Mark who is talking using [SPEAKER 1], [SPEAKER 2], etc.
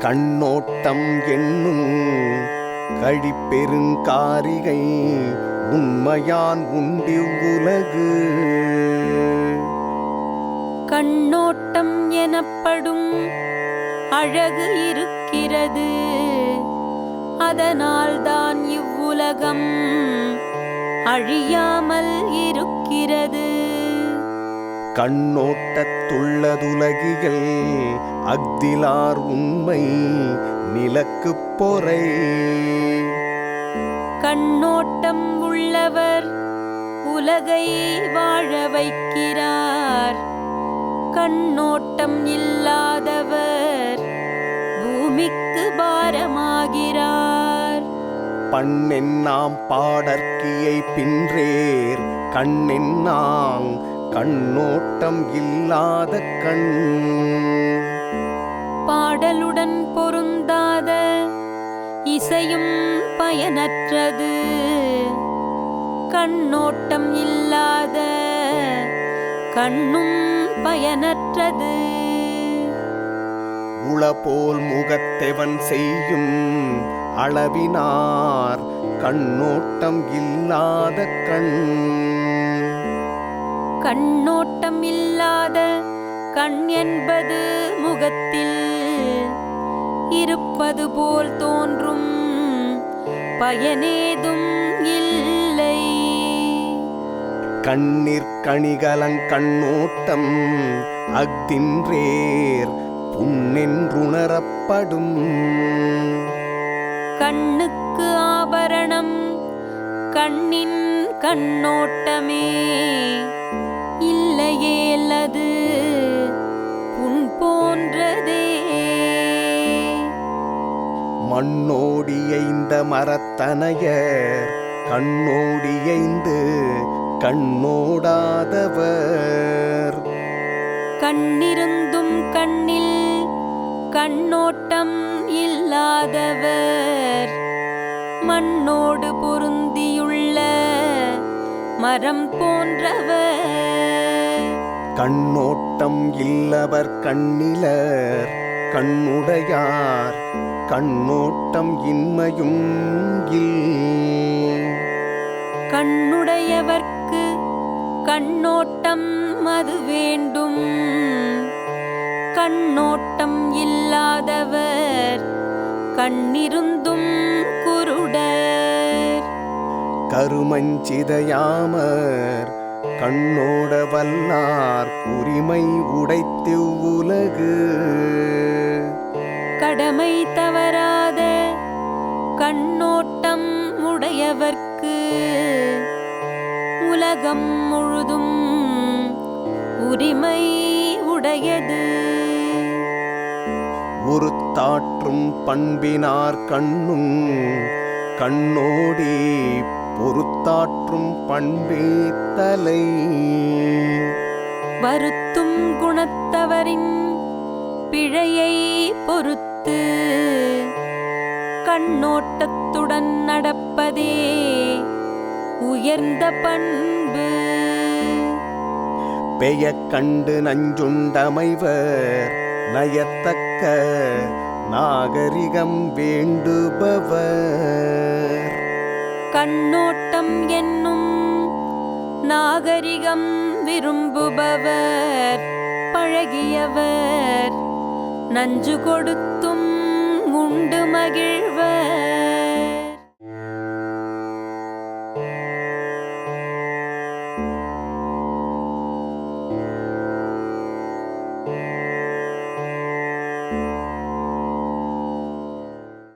[SPEAKER 1] கண்ணோட்டம் என்னும் கழிப்பெருங்காரிகை உண்மையான் உண்டிவ்வுலகு.
[SPEAKER 2] கண்ணோட்டம் எனப்படும் அழகு இருக்கிறது, அதனால்தான் இவ்வுலகம் அழியாமல் இருக்கிறது.
[SPEAKER 1] கண்ணோட்டத்துள்ளதுலகியல் அஃதிலார் உண்மை நிலக்குப் பொறை.
[SPEAKER 2] கண்ணோட்டம் உள்ளவர் உலகை வாழ வைக்கிறார், கண்ணோட்டம் இல்லாதவர் பூமிக்கு பாரமாகிறார்.
[SPEAKER 1] பண்ணென்னாம் பாடற்கியை பின்றேர் கண்ணென்னாங் கண்ணோட்டம் இல்லாத கண்.
[SPEAKER 2] பாடலுடன் பொருந்தாத இசையும் பயனற்றது, கண்ணோட்டம் இல்லாத கண்ணும் பயனற்றது.
[SPEAKER 1] உளபோல் முகத்தெவன் செய்யும் அளவினார் கண்ணோட்டம் இல்லாத கண்.
[SPEAKER 2] கண்ணோட்டம் இல்லாத கண் என்பது முகத்தில் இருப்பது போல் தோன்றும், பயனேதும் இல்லை.
[SPEAKER 1] கண்ணிற்கணிகலங் கண்ணோட்டம் அஃதின்றேர் புண்ணென்றுணரப்படும்.
[SPEAKER 2] கண்ணுக்கு ஆபரணம் கண்ணின் கண்ணோட்டமே, இல்லையேலது புண் போன்றதே.
[SPEAKER 1] மண்ணோடியைந்த மரத்தனையர் கண்ணோடியைந்து கண்ணோடாதவர்.
[SPEAKER 2] கண்ணிருந்தும் கண்ணில் கண்ணோட்டம் இல்லாதவர் மண்ணோடு பொருந்தியுள்ள மரம் போன்றவர்.
[SPEAKER 1] கண்ணோட்டம் இல்லவர் கண்ணிலர் கண்ணுடையார் கண்ணோட்டம் இன்மையும் இல்.
[SPEAKER 2] கண்ணுடையவர்க்கு கண்ணோட்டம் அது வேண்டும், கண்ணோட்டம் இல்லாதவர் கண்ணிருந்தும் குருடர்.
[SPEAKER 1] கருமஞ்சிதையாமற் கண்ணோட வல்லார் உரிமை உடைத்திவ்வுலகு.
[SPEAKER 2] கடமை தவறாத கண்ணோட்டம் உடையவர்க்கு உலகம் முழுதும் உரிமை உடையது.
[SPEAKER 1] உறுத்தாற்றும் பண்பினார் கண்ணும் கண்ணோடி பொறுத்தாற்றும் பண்பே தலை.
[SPEAKER 2] வருத்தும் குணத்தவரின் பிழையை பொறுத்து கண்ணோட்டத்துடன் நடப்பதே உயர்ந்த பண்பு.
[SPEAKER 1] பெயக் கண்டு நஞ்சுண்டமைவர் நயத்தக்க நாகரிகம் வேண்டுபவர்.
[SPEAKER 2] கண்ணோட்டம் என்னும் நாகரிகம் விரும்புபவர் பழகியவர், நஞ்சு கொடுத்தும் உண்டு மகிழ்வர்.